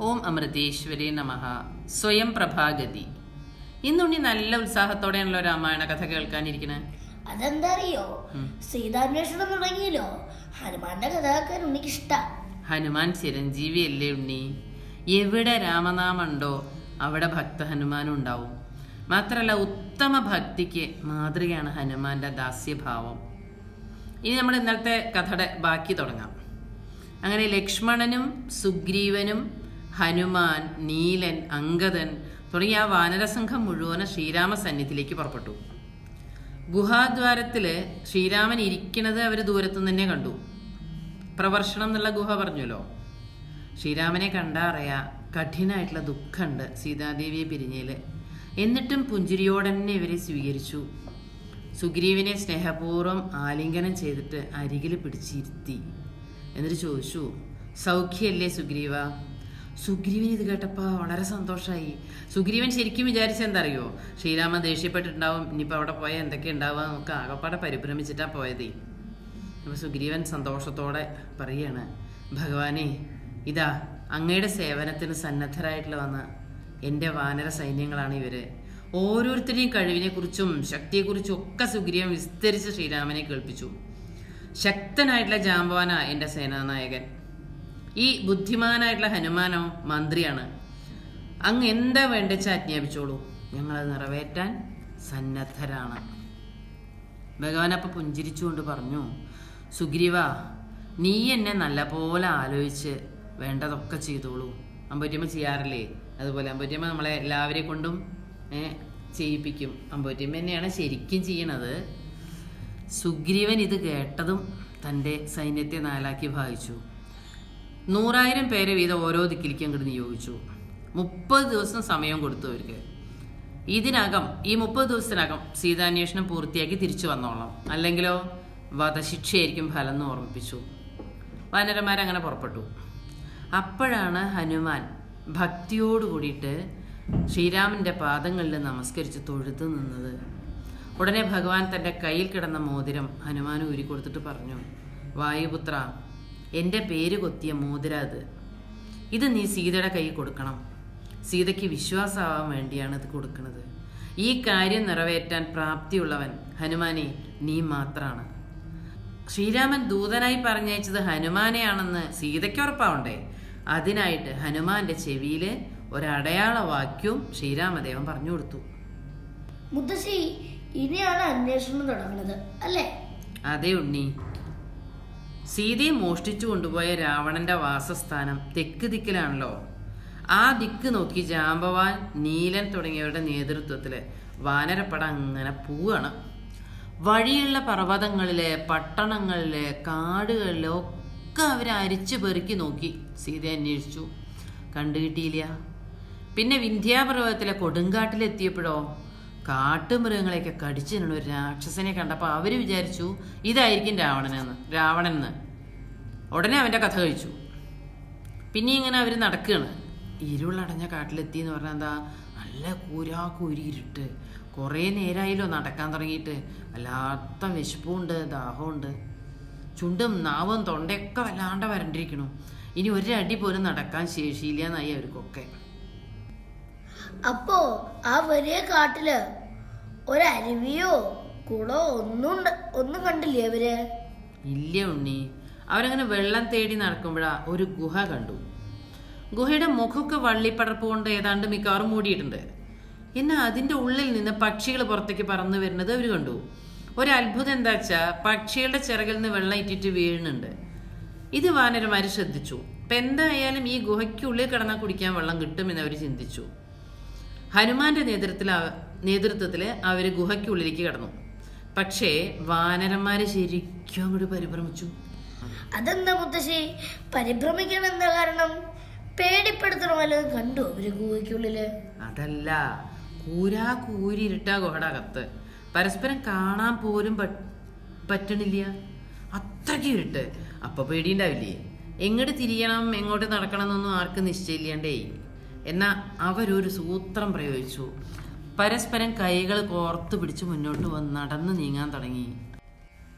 ഓം അമൃതേശ്വരി നമഃ. സ്വയം പ്രഭാഗതി. ഇന്നുണ്ണി നല്ല ഉത്സാഹത്തോടെയാണല്ലോ രാമായണ കഥ കേൾക്കാനിരിക്കണേ. അതെന്താ അറിയോ, സീതാന്വേഷണം തുടങ്ങിയല്ലോ. ഹനുമാന്റെ കഥ കേൾക്കാൻ ഉണ്ണിക്ക് ഇഷ്ട. ഹനുമാൻ ചിരഞ്ജീവി അല്ലേ ഉണ്ണി? എവിടെ രാമനാമുണ്ടോ അവിടെ ഭക്ത ഹനുമാനും ഉണ്ടാവും. മാത്രല്ല ഉത്തമ ഭക്തിക്ക് മാതൃകയാണ് ഹനുമാന്റെ ദാസ്യഭാവം. ഇനി നമ്മൾ ഇന്നലത്തെ കഥയുടെ ബാക്കി തുടങ്ങാം. അങ്ങനെ ലക്ഷ്മണനും സുഗ്രീവനും ഹനുമാൻ, നീലൻ, അംഗദൻ തുടങ്ങിയ ആ വാനരസംഘം മുഴുവനും ശ്രീരാമ സന്നിധിയിലേക്ക് പുറപ്പെട്ടു. ഗുഹാദ്വാരത്തില് ശ്രീരാമൻ ഇരിക്കുന്നത് അവർ ദൂരത്തുനിന്ന് തന്നെ കണ്ടു. പ്രവർഷണം എന്നുള്ള ഗുഹ പറഞ്ഞല്ലോ. ശ്രീരാമനെ കണ്ടാ അറിയാ കഠിനായിട്ടുള്ള ദുഃഖമുണ്ട് സീതാദേവിയെ പിരിഞ്ഞേല്. എന്നിട്ടും പുഞ്ചിരിയോടെ തന്നെ ഇവരെ സ്വീകരിച്ചു. സുഗ്രീവനെ സ്നേഹപൂർവ്വം ആലിംഗനം ചെയ്തിട്ട് അരികിൽ പിടിച്ചിരുത്തി. എന്നിട്ട് ചോദിച്ചു, സൗഖ്യല്ലേ സുഗ്രീവ? സുഗ്രീവൻ ഇത് കേട്ടപ്പോൾ വളരെ സന്തോഷമായി. സുഗ്രീവൻ ശരിക്കും വിചാരിച്ചെന്താ അറിയോ, ശ്രീരാമൻ ദേഷ്യപ്പെട്ടിട്ടുണ്ടാവും, ഇനിയിപ്പോൾ അവിടെ പോയാൽ എന്തൊക്കെ ഉണ്ടാവുക നമുക്ക് ആകപ്പാടെ പരിഭ്രമിച്ചിട്ടാ പോയതേ. അപ്പോൾ സുഗ്രീവൻ സന്തോഷത്തോടെ പറയാണ്, ഭഗവാനെ, ഇതാ അങ്ങയുടെ സേവനത്തിന് സന്നദ്ധരായിട്ടുള്ള വന്ന എൻ്റെ വാനര സൈന്യങ്ങളാണ് ഇവര്. ഓരോരുത്തരുടെയും കഴിവിനെക്കുറിച്ചും ശക്തിയെക്കുറിച്ചും ഒക്കെ സുഗ്രീവൻ വിസ്തരിച്ച് ശ്രീരാമനെ കേൾപ്പിച്ചു. ശക്തനായിട്ടുള്ള ജാമ്പവാനാ എൻ്റെ സേനാനായകൻ. ഈ ബുദ്ധിമാനായിട്ടുള്ള ഹനുമാനോ മന്ത്രിയാണ്. അങ്ങ് എന്താ വേണ്ടെന്ന് ആജ്ഞാപിച്ചോളൂ, ഞങ്ങളത് നിറവേറ്റാൻ സന്നദ്ധരാണ്. ഭഗവാൻ അപ്പം പുഞ്ചിരിച്ചുകൊണ്ട് പറഞ്ഞു, സുഗ്രീവ, നീ എന്നെ നല്ലപോലെ ആലോചിച്ച് വേണ്ടതൊക്കെ ചെയ്തോളൂ. അമ്പൂറ്റിയമ്മ ചെയ്യാറില്ലേ, അതുപോലെ അമ്പൂറ്റിയമ്മ നമ്മളെ എല്ലാവരെയും കൊണ്ടും ചെയ്യിപ്പിക്കും. അമ്പൂറ്റിയമ്മ തന്നെയാണ് ശരിക്കും ചെയ്യണത്. സുഗ്രീവൻ ഇത് കേട്ടതും തൻ്റെ സൈന്യത്തെ നാലാക്കി ഭാഗിച്ചു. 100,000 പേരെ വീതം ഓരോ ദിക്കിലേക്കും അങ്ങോട്ട് നിയോഗിച്ചു. 30 ദിവസം സമയം കൊടുത്തു അവർക്ക്. ഇതിനകം ഈ 30 ദിവസത്തിനകം സീതാന്വേഷണം പൂർത്തിയാക്കി തിരിച്ചു വന്നോളാം, അല്ലെങ്കിലോ വധശിക്ഷയായിരിക്കും ഫലം എന്ന് ഓർമ്മിപ്പിച്ചു. വാനരന്മാരങ്ങനെ പുറപ്പെട്ടു. അപ്പോഴാണ് ഹനുമാൻ ഭക്തിയോട് കൂടിയിട്ട് ശ്രീരാമൻ്റെ പാദങ്ങളിൽ നമസ്കരിച്ച് തൊഴുതു നിന്നത്. ഉടനെ ഭഗവാൻ തൻ്റെ കയ്യിൽ കിടന്ന മോതിരം ഹനുമാൻ ഊരിക്കൊടുത്തിട്ട് പറഞ്ഞു, വായുപുത്ര, എൻ്റെ പേര് കൊത്തിയ മോതിര ഇത് നീ സീതയുടെ കയ്യിൽ കൊടുക്കണം. സീതയ്ക്ക് വിശ്വാസമാവാൻ വേണ്ടിയാണ് ഇത് കൊടുക്കുന്നത്. ഈ കാര്യം നിറവേറ്റാൻ പ്രാപ്തിയുള്ളവൻ ഹനുമാനെ നീ മാത്രമാണ്. ശ്രീരാമൻ ദൂതനായി പറഞ്ഞയച്ചത് ഹനുമാനെയാണെന്ന് സീതയ്ക്ക് ഉറപ്പാവണ്ടേ. അതിനായിട്ട് ഹനുമാന്റെ ചെവിയിൽ ഒരടയാള വാക്യവും ശ്രീരാമദേവൻ പറഞ്ഞു കൊടുത്തു. മുത്തശ്ശി, ഇനിയാണ് അന്വേഷണം തുടങ്ങുന്നത് അല്ലേ? അതെ ഉണ്ണി. സീതയെ മോഷ്ടിച്ചു കൊണ്ടുപോയ രാവണന്റെ വാസസ്ഥാനം തെക്ക് ദിക്കിലാണല്ലോ. ആ ദിക്ക് നോക്കി ജാമ്പവാൻ, നീലൻ തുടങ്ങിയവരുടെ നേതൃത്വത്തില് വാനരപ്പട അങ്ങനെ പോവുകയാണ്. വഴിയുള്ള പർവ്വതങ്ങളിലെ, പട്ടണങ്ങളിലെ, കാടുകളിലെ ഒക്കെ അവർ അരിച്ചു പെറുക്കി നോക്കി. സീതയെ അന്വേഷിച്ചു, കണ്ടുകിട്ടിയില്ല. പിന്നെ വിന്ധ്യാപർവ്വതത്തിലെ കൊടുങ്കാട്ടിലെത്തിയപ്പോഴോ കാട്ടുമൃഗങ്ങളെയൊക്കെ കടിച്ചു നിന്ന ഒരു രാക്ഷസനെ കണ്ടപ്പോൾ അവർ വിചാരിച്ചു ഇതായിരിക്കും രാവണനെന്ന്. ഉടനെ അവൻ്റെ കഥ കഴിച്ചു. പിന്നെ ഇങ്ങനെ അവർ നടക്കുകയാണ്. ഇരുളടഞ്ഞ കാട്ടിലെത്തി എന്ന് പറഞ്ഞാൽ എന്താ, നല്ല കൂരിരുട്ട്. കുറേ നേരമായില്ലോ നടക്കാൻ തുടങ്ങിയിട്ട്. വല്ലാത്ത വിശപ്പുണ്ട്, ദാഹമുണ്ട്. ചുണ്ടും നാവും തൊണ്ടയൊക്കെ വല്ലാണ്ട് വരണ്ടിരിക്കണു. ഇനി ഒരടി പോലും നടക്കാൻ ശേഷിയില്ല എന്നായി അവർക്കൊക്കെ. അപ്പോ ആ വലിയ കാട്ടില് ഒരരുവിയോ കുളോ ഒന്നും കണ്ടില്ലേ അവര്? ഇല്ല ഉണ്ണി. അവരങ്ങനെ വെള്ളം തേടി നടക്കുമ്പോഴാ ഒരു ഗുഹ കണ്ടു. ഗുഹയുടെ മുഖമൊക്കെ വള്ളിപ്പടർപ്പ് കൊണ്ട് ഏതാണ്ട് മിക്കവാറും മൂടിയിട്ടുണ്ട്. എന്നാൽ അതിൻ്റെ ഉള്ളിൽ നിന്ന് പക്ഷികൾ പുറത്തേക്ക് പറന്നു വരുന്നത് അവർ കണ്ടു. ഒരത്ഭുതം എന്താ വെച്ചാൽ പക്ഷികളുടെ ചിറകിൽ നിന്ന് വെള്ളം ഇറ്റിട്ട് വീഴുന്നുണ്ട്. ഇത് വാനരന്മാർ ശ്രദ്ധിച്ചു. ഇപ്പം എന്തായാലും ഈ ഗുഹയ്ക്കുള്ളിൽ കിടന്നാൽ കുടിക്കാൻ വെള്ളം കിട്ടുമെന്ന് അവർ ചിന്തിച്ചു. ഹനുമാന്റെ നേതൃത്വത്തിൽ അവർ ഗുഹയ്ക്കുള്ളിലേക്ക് കടന്നു. പക്ഷേ വാനരന്മാര് ശരിക്കും അങ്ങോട്ട് പരിഭ്രമിച്ചു. അതെന്താ മുത്തശ്ശി, പരിഭ്രമിക്കാൻ എന്താ കാരണം? പേടിപ്പെടുത്തണ വല്ലതും കണ്ടു അവര് ഗുഹയ്ക്കുള്ളില്? അതല്ല, കൂരിരുട്ടാ ഗുഹയുടെ അകത്ത്. പരസ്പരം കാണാൻ പോലും പറ്റണില്ല, അത്രയ്ക്ക് ഇരുട്ട്. അപ്പൊ പേടിയുണ്ടാവില്ലേ? എങ്ങോട്ട് തിരിയണം, എങ്ങോട്ട് നടക്കണം എന്നൊന്നും ആർക്കും നിശ്ചയില്ലാണ്ടേ. എന്നാൽ അവരൊരു സൂത്രം പ്രയോഗിച്ചു. പരസ്പരം കൈകൾ കോർത്തു പിടിച്ച് മുന്നോട്ട് വന്ന് നടന്നു നീങ്ങാൻ തുടങ്ങി.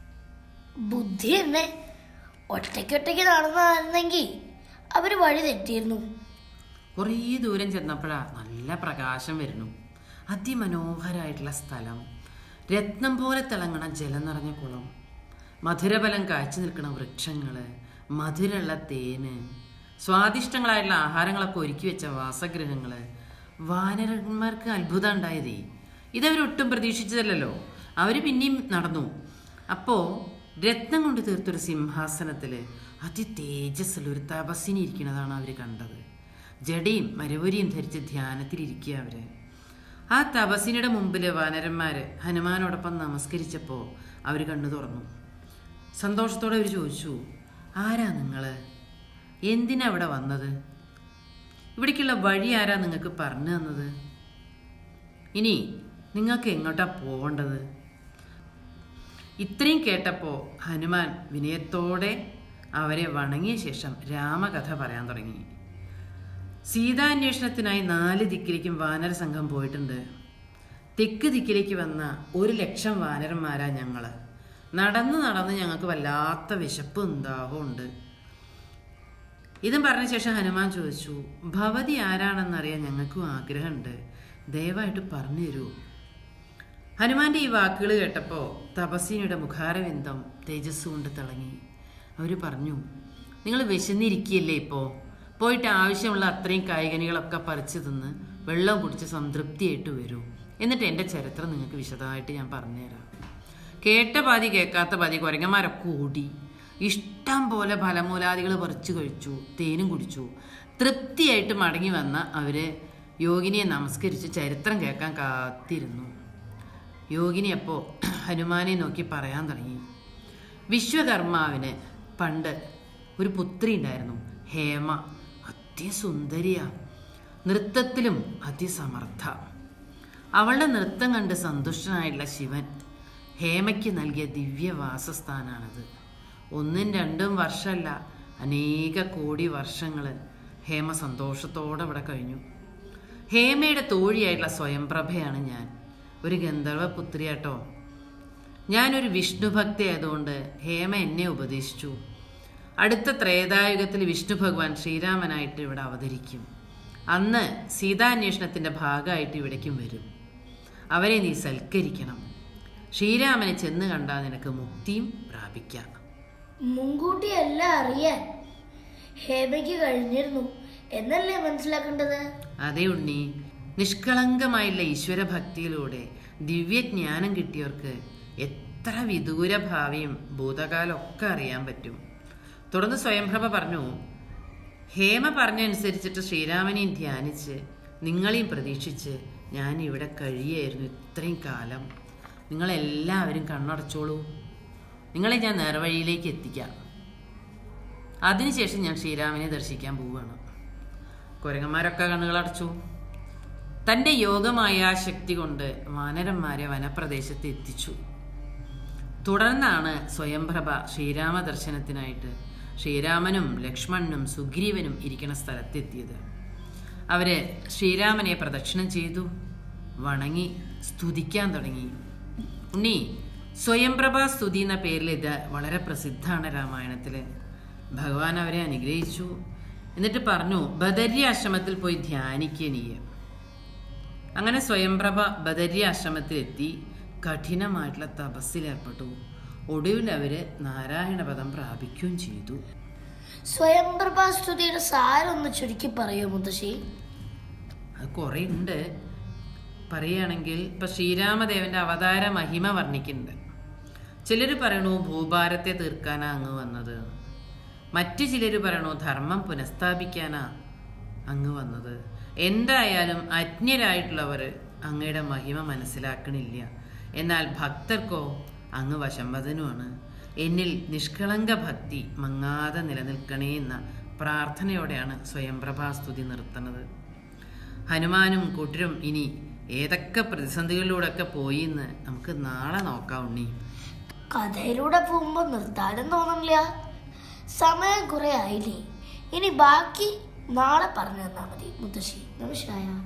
ബുദ്ധി തന്നെ. ഒറ്റയ്ക്കൊറ്റയ്ക്ക് നടന്നെങ്കിൽ അവര് വഴി തെറ്റിയിരുന്നു. കുറേ ദൂരം ചെന്നപ്പോഴാണ് നല്ല പ്രകാശം വരുന്നു. അതിമനോഹരമായിട്ടുള്ള സ്ഥലം, രത്നം പോലെ തിളങ്ങണ ജലം നിറഞ്ഞ കുളം, മധുരഫലം കാഴ്ച നിൽക്കുന്ന വൃക്ഷങ്ങൾ, മധുരമുള്ള തേന്, സ്വാദിഷ്ടങ്ങളായിട്ടുള്ള ആഹാരങ്ങളൊക്കെ ഒരുക്കി വെച്ച വാസഗൃഹങ്ങൾ. വാനരന്മാർക്ക് അത്ഭുതം ഉണ്ടായതേ. ഇതവരൊട്ടും പ്രതീക്ഷിച്ചതല്ലോ. അവർ പിന്നെയും നടന്നു. അപ്പോൾ രത്നം കൊണ്ട് തീർത്തൊരു സിംഹാസനത്തിൽ അതിതേജസ്സിൽ ഒരു തപസ്സിനി ഇരിക്കുന്നതാണ് അവർ കണ്ടത്. ജടയും മരവരിയും ധരിച്ച് ധ്യാനത്തിലിരിക്കുക അവർ. ആ തപസ്സിനിയുടെ മുമ്പിൽ വാനരന്മാർ ഹനുമാനോടൊപ്പം നമസ്കരിച്ചപ്പോൾ അവർ കണ്ണു തുറന്നു. സന്തോഷത്തോടെ അവർ ചോദിച്ചു, ആരാ നിങ്ങൾ? എന്തിനാ ഇവിടെ വന്നത്? ഇവിടേക്കുള്ള വഴി ആരാ നിങ്ങൾക്ക് പറഞ്ഞു തന്നത്? ഇനി നിങ്ങൾക്ക് എങ്ങോട്ടാ പോകേണ്ടത്? ഇത്രയും കേട്ടപ്പോൾ ഹനുമാൻ വിനയത്തോടെ അവരെ വണങ്ങിയ ശേഷം രാമകഥ പറയാൻ തുടങ്ങി. സീതാന്വേഷണത്തിനായി 4 ദിക്കിലേക്കും വാനര സംഘം പോയിട്ടുണ്ട്. തെക്ക് ദിക്കിലേക്ക് വന്ന 1,00,000 വാനരന്മാരാ ഞങ്ങൾ. നടന്ന് ഞങ്ങൾക്ക് വല്ലാത്ത വിശപ്പും ദാഹവും ഉണ്ട്. ഇതും പറഞ്ഞ ശേഷം ഹനുമാൻ ചോദിച്ചു, ഭവതി ആരാണെന്നറിയാൻ ഞങ്ങൾക്കും ആഗ്രഹമുണ്ട്, ദയവായിട്ട് പറഞ്ഞു തരൂ. ഹനുമാന്റെ ഈ വാക്കുകൾ കേട്ടപ്പോൾ തപസ്വിനിയുടെ മുഖാരവിന്ദം തേജസ് കൊണ്ട് തിളങ്ങി. അവർ പറഞ്ഞു, നിങ്ങൾ വിശന്നിരിക്കുകയല്ലേ ഇപ്പോൾ? പോയിട്ട് ആവശ്യമുള്ള അത്രയും കായ്കനികളൊക്കെ പറിച്ചു തിന്ന് വെള്ളം കുടിച്ച് സംതൃപ്തിയായിട്ട് വരൂ. എന്നിട്ട് എൻ്റെ ചരിത്രം നിങ്ങൾക്ക് വിശദമായിട്ട് ഞാൻ പറഞ്ഞുതരാം. കേട്ട പാതി കേൾക്കാത്ത പാതി കുരങ്ങന്മാരൊക്കെ ഓടി. ഇഷ്ടം പോലെ ഫലമൂലാദികൾ പറിച്ചു കഴിച്ചു, തേനും കുടിച്ചു. തൃപ്തിയായിട്ട് മടങ്ങി വന്ന അവർ യോഗിനിയെ നമസ്കരിച്ച് ചരിത്രം കേൾക്കാൻ കാത്തിരുന്നു. യോഗിനി അപ്പോൾ ഹനുമാനെ നോക്കി പറയാൻ തുടങ്ങി. വിശ്വകർമാവിന് പണ്ട് ഒരു പുത്രി ഉണ്ടായിരുന്നു, ഹേമ. അതിസുന്ദരിയ, നൃത്തത്തിലും അതിസമർത്ഥ. അവളുടെ നൃത്തം കണ്ട് സന്തുഷ്ടനായിട്ടുള്ള ശിവൻ ഹേമയ്ക്ക് നൽകിയ ദിവ്യവാസസ്ഥാനാണത്. 1-2 വർഷമല്ല, അനേക കോടി വർഷങ്ങൾ ഹേമ സന്തോഷത്തോടെ ഇവിടെ കഴിഞ്ഞു. ഹേമയുടെ തോഴിയായിട്ടുള്ള സ്വയംപ്രഭയാണ് ഞാൻ. ഒരു ഗന്ധർവ പുത്രിയാട്ടോ. ഞാനൊരു വിഷ്ണു ഭക്തി ആയതുകൊണ്ട് ഹേമ എന്നെ ഉപദേശിച്ചു. അടുത്ത ത്രേതായുഗത്തിൽ വിഷ്ണു ഭഗവാൻ ശ്രീരാമനായിട്ട് ഇവിടെ അവതരിക്കും. അന്ന് സീതാന്വേഷണത്തിൻ്റെ ഭാഗമായിട്ട് ഇവിടേക്കും വരും. അവരെ നീ സൽക്കരിക്കണം. ശ്രീരാമനെ ചെന്ന് കണ്ടാൽ നിനക്ക് മുക്തിയും പ്രാപിക്കാം. മുൻകൂട്ടി എല്ലാം അറിയാൻ ഹേമയ്ക്ക് കഴിഞ്ഞിരുന്നു എന്നല്ലേ മനസ്സിലാക്കേണ്ടത്? അതേ ഉണ്ണി, നിഷ്കളങ്കമായുള്ള ഈശ്വരഭക്തിയിലൂടെ ദിവ്യജ്ഞാനം കിട്ടിയവർക്ക് എത്ര വിദൂര ഭാവിയും ഭൂതകാലമൊക്കെ അറിയാൻ പറ്റും. തുടർന്ന് സ്വയംപ്രഭ പറഞ്ഞു, ഹേമ പറഞ്ഞനുസരിച്ചിട്ട് ശ്രീരാമനെയും ധ്യാനിച്ച് നിങ്ങളെയും പ്രതീക്ഷിച്ച് ഞാൻ ഇവിടെ കഴിയായിരുന്നു ഇത്രയും കാലം. നിങ്ങളെല്ലാവരും കണ്ണടച്ചോളൂ, നിങ്ങളെ ഞാൻ നേർവഴിയിലേക്ക് എത്തിക്കാം. അതിനുശേഷം ഞാൻ ശ്രീരാമനെ ദർശിക്കാൻ പോവുകയാണ്. കുരങ്ങന്മാരൊക്കെ കണ്ണുകളടച്ചു. തൻ്റെ യോഗമായ ശക്തി കൊണ്ട് വാനരന്മാരെ വനപ്രദേശത്ത് എത്തിച്ചു. തുടർന്നാണ് സ്വയംപ്രഭ ശ്രീരാമ ദർശനത്തിനായിട്ട് ശ്രീരാമനും ലക്ഷ്മണനും സുഗ്രീവനും ഇരിക്കുന്ന സ്ഥലത്തെത്തിയത്. അവർ ശ്രീരാമനെ പ്രദക്ഷിണം ചെയ്തു, വണങ്ങി സ്തുതിക്കാൻ തുടങ്ങി. ഉണ്ണി, സ്വയംപ്രഭ സ്തുതി എന്ന പേരിൽ ഇത് വളരെ പ്രസിദ്ധമാണ് രാമായണത്തിൽ. ഭഗവാൻ അവരെ അനുഗ്രഹിച്ചു. എന്നിട്ട് പറഞ്ഞു, ബദര്യ ആശ്രമത്തിൽ പോയി ധ്യാനിക്കുക നീ. അങ്ങനെ സ്വയംപ്രഭ ബദര്യ ആശ്രമത്തിലെത്തി കഠിനമായിട്ടുള്ള തപസ്സിലേർപ്പെട്ടു. ഒടുവിൽ അവര് നാരായണപദം പ്രാപിക്കുകയും ചെയ്തു. സ്വയംപ്രഭ സ്തുതിയുടെ സാരൊന്ന് ചുരുക്കി പറയൂ മുത്തശ്ശി. അത് കുറേ ഉണ്ട്. പറയുകയാണെങ്കിൽ ഇപ്പം ശ്രീരാമദേവന്റെ അവതാര മഹിമ വർണ്ണിക്കുന്നുണ്ട്. ചിലർ പറയണു ഭൂഭാരത്തെ തീർക്കാനാ അങ്ങ് വന്നത്. മറ്റു ചിലർ പറയണു ധർമ്മം പുനഃസ്ഥാപിക്കാനാ അങ്ങ് വന്നത്. എന്തായാലും അജ്ഞരായിട്ടുള്ളവർ അങ്ങയുടെ മഹിമ മനസ്സിലാക്കണില്ല. എന്നാൽ ഭക്തർക്കോ അങ്ങ് വശംവദനുമാണ്. എന്നിൽ നിഷ്കളങ്ക ഭക്തി മങ്ങാതെ നിലനിൽക്കണേ എന്ന പ്രാർത്ഥനയോടെയാണ് സ്വയംപ്രഭാസ്തുതി നിർത്തുന്നത്. ഹനുമാനും കൂട്ടരും ഇനി ഏതൊക്കെ പ്രതിസന്ധികളിലൂടെയൊക്കെ പോയി എന്ന് നമുക്ക് നാളെ നോക്കാം ഉണ്ണി. കഥയിലൂടെ പോകുമ്പോ നിർത്താനും തോന്നില്ല. സമയം കുറെ ആയില്ലേ. ഇനി ബാക്കി നാളെ പറഞ്ഞു തന്നാ മതി മുത്തശ്ശി. നമസ്കാരം.